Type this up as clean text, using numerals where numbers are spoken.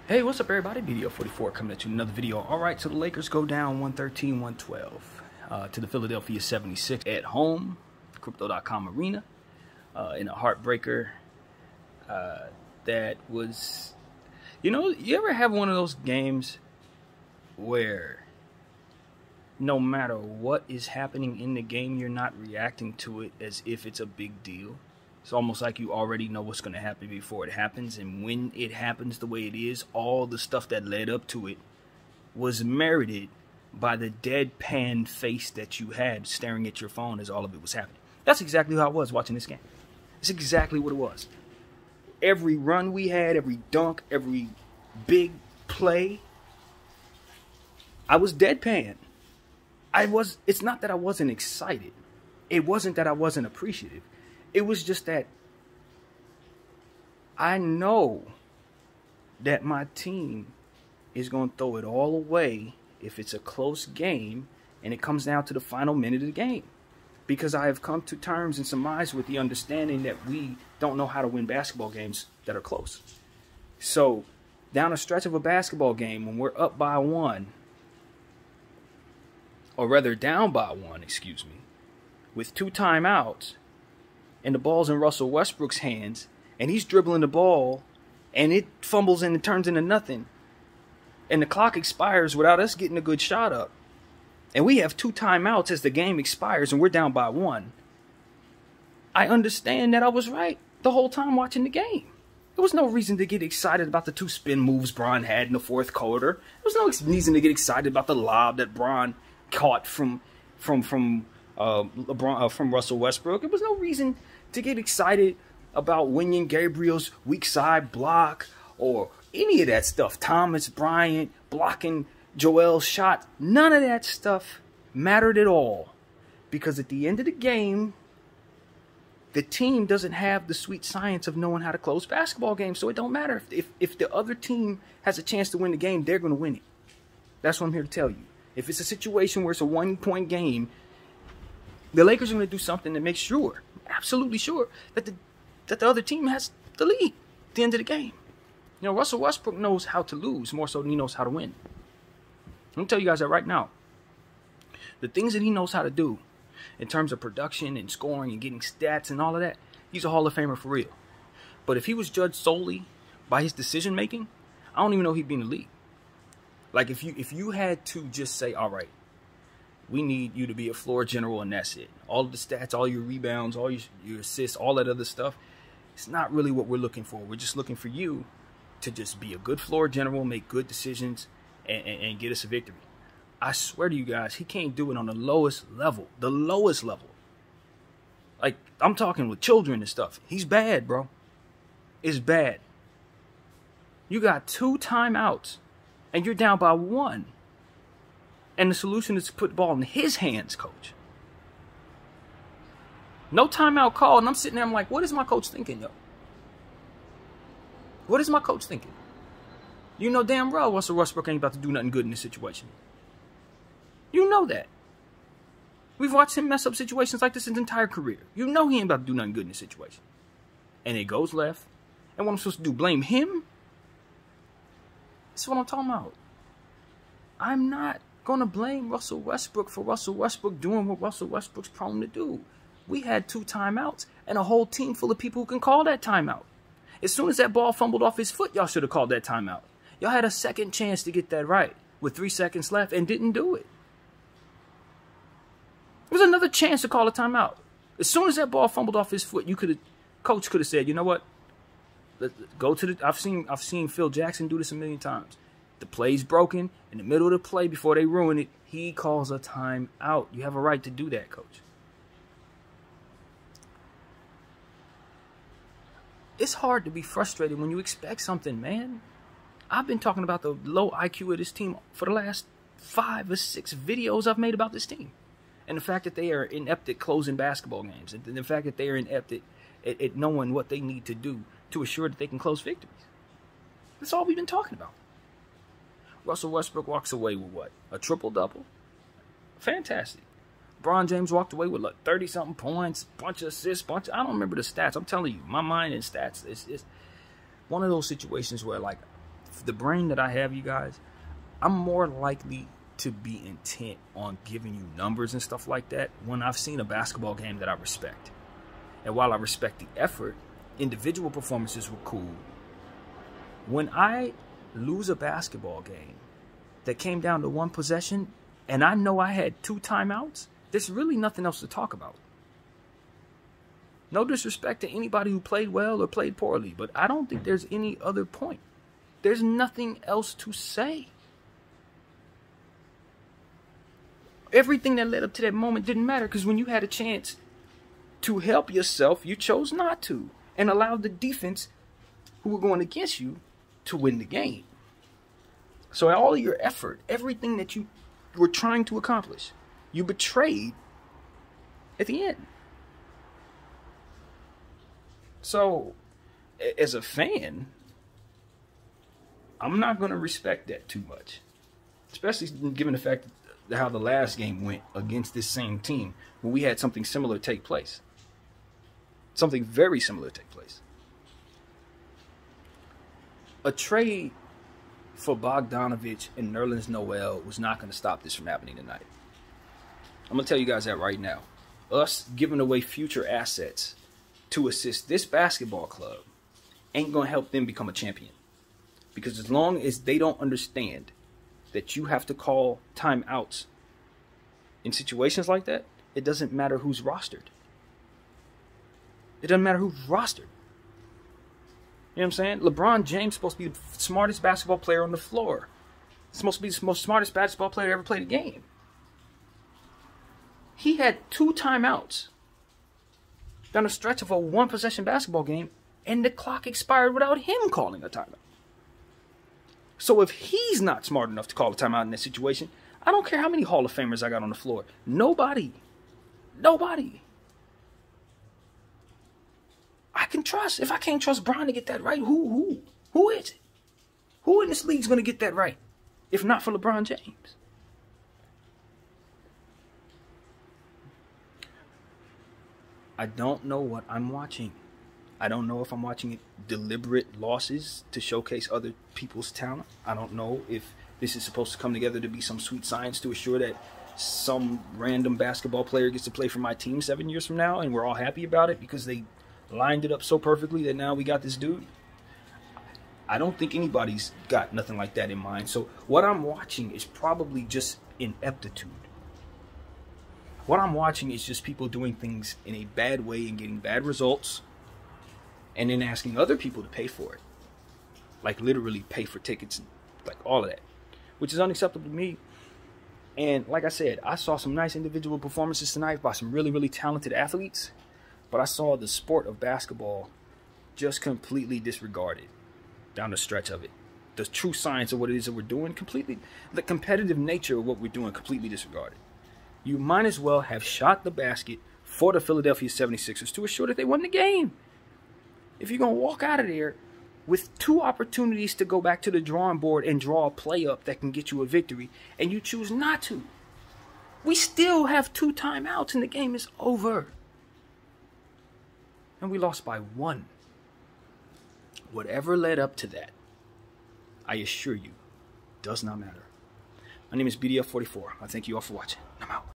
Hey, what's up everybody? BDO44 coming at you another video. Alright, so the Lakers go down 113-112 to the Philadelphia 76 at home, Crypto.com Arena, in a heartbreaker that was, you ever have one of those games where no matter what is happening in the game, you're not reacting to it as if it's a big deal? It's almost like you already know what's going to happen before it happens, and when it happens the way it is, all the stuff that led up to it was merited by the deadpan face that you had staring at your phone as all of it was happening. That's exactly how I was watching this game. It's exactly what it was. Every run we had, every dunk, every big play, I was deadpan. It's not that I wasn't excited. It wasn't that I wasn't appreciative. It was just that I know that my team is going to throw it all away if it's a close game and it comes down to the final minute of the game. Because I have come to terms and surmise with the understanding that we don't know how to win basketball games that are close. So, down a stretch of a basketball game when we're up by one, or rather down by one, with 2 timeouts, and the ball's in Russell Westbrook's hands, and he's dribbling the ball, and it fumbles and it turns into nothing, and the clock expires without us getting a good shot up, and we have 2 timeouts as the game expires, and we're down by 1. I understand that I was right the whole time watching the game. There was no reason to get excited about the 2 spin moves Bron had in the 4th quarter. There was no reason to get excited about the lob that Bron caught from Russell Westbrook. There was no reason to get excited about Wenyen Gabriel's weak side block or any of that stuff. Thomas Bryant blocking Joel's shot. None of that stuff mattered at all, because at the end of the game, the team doesn't have the sweet science of knowing how to close basketball games, so it don't matter. If the other team has a chance to win the game, they're going to win it. That's what I'm here to tell you. If it's a situation where it's a 1-point game, the Lakers are going to do something that makes sure, absolutely sure, that the other team has the lead at the end of the game. Russell Westbrook knows how to lose more so than he knows how to win. I'm going to tell you guys that right now. The things that he knows how to do in terms of production and scoring and getting stats and all of that, he's a Hall of Famer for real. But if he was judged solely by his decision making, I don't even know he'd be in the league. Like if you had to just say, all right, we need you to be a floor general and that's it. All of the stats, all your rebounds, all your assists, all that other stuff, it's not really what we're looking for. We're just looking for you to just be a good floor general, make good decisions, and get us a victory. I swear to you guys, he can't do it on the lowest level. The lowest level. Like, I'm talking with children and stuff. He's bad, bro. It's bad. You got 2 timeouts, and you're down by 1. And the solution is to put the ball in his hands, coach. No timeout called, and I'm sitting there, I'm like, what is my coach thinking, yo? What is my coach thinking? You know damn well Russell Westbrook ain't about to do nothing good in this situation. You know that. We've watched him mess up situations like this his entire career. You know he ain't about to do nothing good in this situation. And it goes left. And what I'm supposed to do, blame him? That's what I'm talking about. I'm not going to blame Russell Westbrook for Russell Westbrook doing what Russell Westbrook's prone to do. We had 2 timeouts and a whole team full of people who can call that timeout. As soon as that ball fumbled off his foot, y'all should have called that timeout. Y'all had a second chance to get that right with 3 seconds left and didn't do it. There was another chance to call a timeout. As soon as that ball fumbled off his foot, coach could have said, you know what? Let's go to the. I've seen Phil Jackson do this a million times. The play's broken. In the middle of the play, before they ruin it, he calls a timeout. You have a right to do that, coach. It's hard to be frustrated when you expect something, man. I've been talking about the low IQ of this team for the last 5 or 6 videos I've made about this team. And the fact that they are inept at closing basketball games. And the fact that they are inept at knowing what they need to do to assure that they can close victories. That's all we've been talking about. Russell Westbrook walks away with what? A triple-double? Fantastic. LeBron James walked away with like 30-something points, bunch of assists, I don't remember the stats. I'm telling you, my mind and stats, it's one of those situations where, like, the brain that I have, you guys, I'm more likely to be intent on giving you numbers and stuff like that when I've seen a basketball game that I respect. And while I respect the effort, individual performances were cool. When I lose a basketball game that came down to one possession and I know I had 2 timeouts, there's really nothing else to talk about. No disrespect to anybody who played well or played poorly, but I don't think there's any other point. There's nothing else to say. Everything that led up to that moment didn't matter, because when you had a chance to help yourself, you chose not to and allowed the defense who were going against you to win the game. So all of your effort, everything that you were trying to accomplish, you betrayed at the end. So as a fan, I'm not going to respect that too much, especially given the fact that how the last game went against this same team when we had something similar take place. Something very similar take place. A trade for Bogdanovich and Nerlens Noel was not going to stop this from happening tonight. I'm going to tell you guys that right now. Us giving away future assets to assist this basketball club ain't going to help them become a champion. Because as long as they don't understand that you have to call timeouts in situations like that, it doesn't matter who's rostered. It doesn't matter who's rostered. You know what I'm saying? LeBron James is supposed to be the smartest basketball player on the floor. He's supposed to be the most smartest basketball player to ever play the game. He had 2 timeouts down a stretch of a 1-possession basketball game, and the clock expired without him calling a timeout. So if he's not smart enough to call a timeout in that situation, I don't care how many Hall of Famers I got on the floor. Nobody. I can trust. If I can't trust Bron to get that right, who is it? Who in this league is going to get that right, if not for LeBron James? I don't know what I'm watching. I don't know if I'm watching deliberate losses to showcase other people's talent. I don't know if this is supposed to come together to be some sweet science to assure that some random basketball player gets to play for my team 7 years from now and we're all happy about it because they lined it up so perfectly that now we got this dude. I don't think anybody's got nothing like that in mind. So what I'm watching is probably just ineptitude. What I'm watching is just people doing things in a bad way and getting bad results, and then asking other people to pay for it. Like literally pay for tickets and like all of that. Which is unacceptable to me. And like I said, I saw some nice individual performances tonight by some really, really talented athletes. But I saw the sport of basketball just completely disregarded down the stretch of it. The true science of what it is that we're doing, completely, the competitive nature of what we're doing, completely disregarded. You might as well have shot the basket for the Philadelphia 76ers to assure that they won the game. If you're going to walk out of there with 2 opportunities to go back to the drawing board and draw a play up that can get you a victory, and you choose not to, we still have 2 timeouts and the game is over. And we lost by 1. Whatever led up to that, I assure you, does not matter. My name is BDF44. I thank you all for watching. I'm out.